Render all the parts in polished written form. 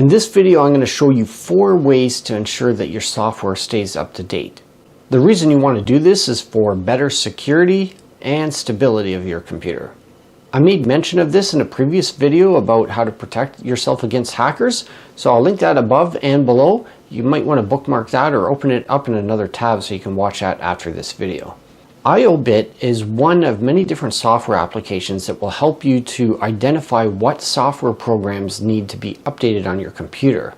In this video, I'm going to show you 4 ways to ensure that your software stays up to date. The reason you want to do this is for better security and stability of your computer. I made mention of this in a previous video about how to protect yourself against hackers, so I'll link that above and below. You might want to bookmark that or open it up in another tab so you can watch that after this video. IObit is one of many different software applications that will help you to identify what software programs need to be updated on your computer.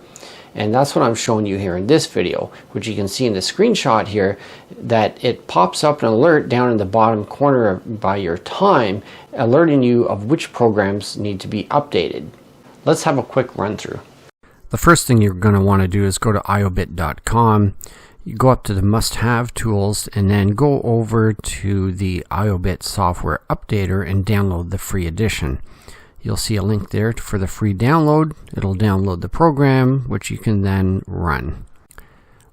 And that's what I'm showing you here in this video, which you can see in the screenshot here, that it pops up an alert down in the bottom corner by your time, alerting you of which programs need to be updated. Let's have a quick run through. The first thing you're going to want to do is go to iobit.com. You go up to the must-have tools and then go over to the IObit software updater and download the free edition. You'll see a link there for the free download. It'll download the program, which you can then run.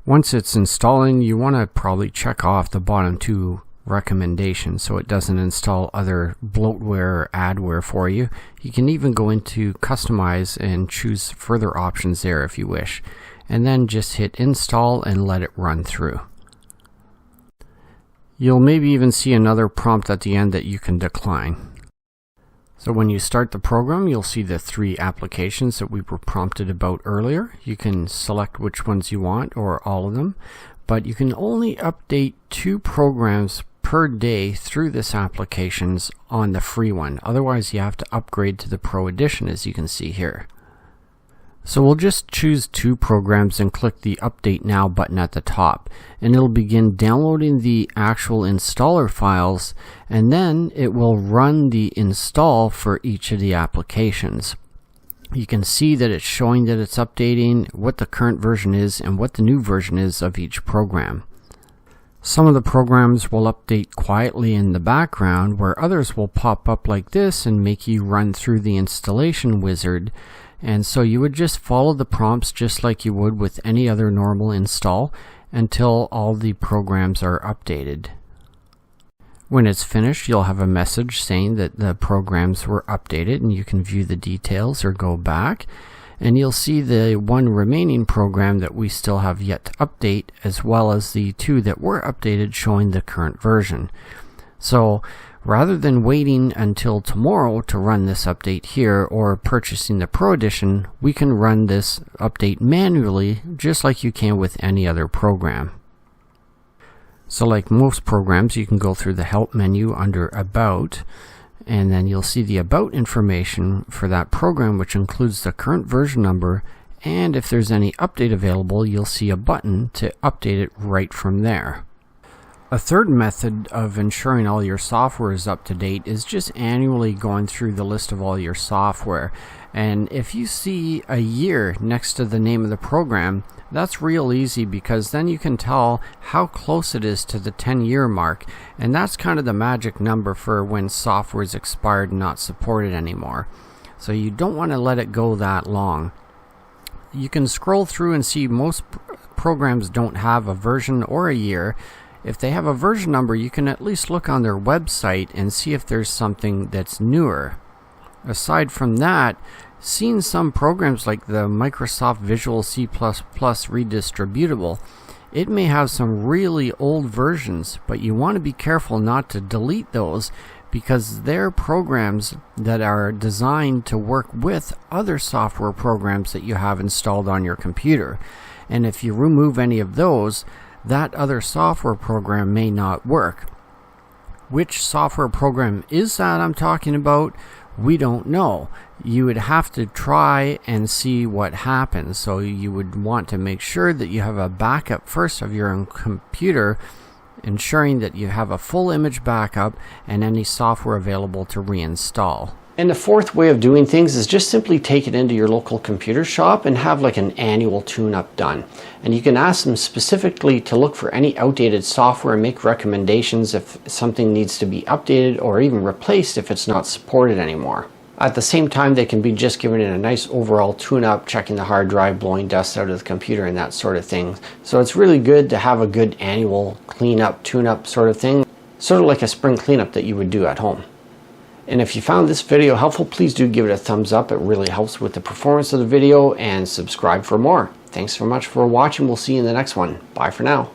Once it's installing, you want to probably check off the bottom 2 recommendations so it doesn't install other bloatware or adware for you. You can even go into customize and choose further options there if you wish, and then just hit install and let it run through. You'll maybe even see another prompt at the end that you can decline. So when you start the program, you'll see the 3 applications that we were prompted about earlier. You can select which ones you want or all of them, but you can only update 2 programs per day through this applications on the free one. Otherwise, you have to upgrade to the Pro Edition, as you can see here. So we'll just choose 2 programs and click the Update Now button at the top, and it'll begin downloading the actual installer files, and then it will run the install for each of the applications. You can see that it's showing that it's updating, what the current version is, and what the new version is of each program. Some of the programs will update quietly in the background, where others will pop up like this and make you run through the installation wizard. And so you would just follow the prompts just like you would with any other normal install until all the programs are updated. When it's finished, you'll have a message saying that the programs were updated, and you can view the details or go back. And you'll see the 1 remaining program that we still have yet to update, as well as the 2 that were updated showing the current version. So rather than waiting until tomorrow to run this update here or purchasing the Pro Edition, we can run this update manually just like you can with any other program. So like most programs, you can go through the Help menu under About, and then you'll see the About information for that program, which includes the current version number, and if there's any update available, you'll see a button to update it right from there. A third method of ensuring all your software is up to date is just annually going through the list of all your software. And if you see a year next to the name of the program, that's real easy, because then you can tell how close it is to the 10-year mark. And that's kind of the magic number for when software is expired and not supported anymore. So you don't want to let it go that long. You can scroll through and see most programs don't have a version or a year. If they have a version number, you can at least look on their website and see if there's something that's newer. Aside from that, seeing some programs like the Microsoft Visual C++ Redistributable, it may have some really old versions, but you want to be careful not to delete those, because they're programs that are designed to work with other software programs that you have installed on your computer. And if you remove any of those, that other software program may not work. Which software program is that I'm talking about? We don't know. You would have to try and see what happens. So you would want to make sure that you have a backup first of your own computer, ensuring that you have a full image backup and any software available to reinstall. And the 4th way of doing things is just simply take it into your local computer shop and have like an annual tune-up done. And you can ask them specifically to look for any outdated software and make recommendations if something needs to be updated or even replaced if it's not supported anymore. At the same time, they can be just giving it a nice overall tune-up, checking the hard drive, blowing dust out of the computer and that sort of thing. So it's really good to have a good annual clean-up, tune-up sort of thing, sort of like a spring cleanup that you would do at home. And if you found this video helpful, please do give it a thumbs up. It really helps with the performance of the video, and subscribe for more. Thanks so much for watching. We'll see you in the next one. Bye for now.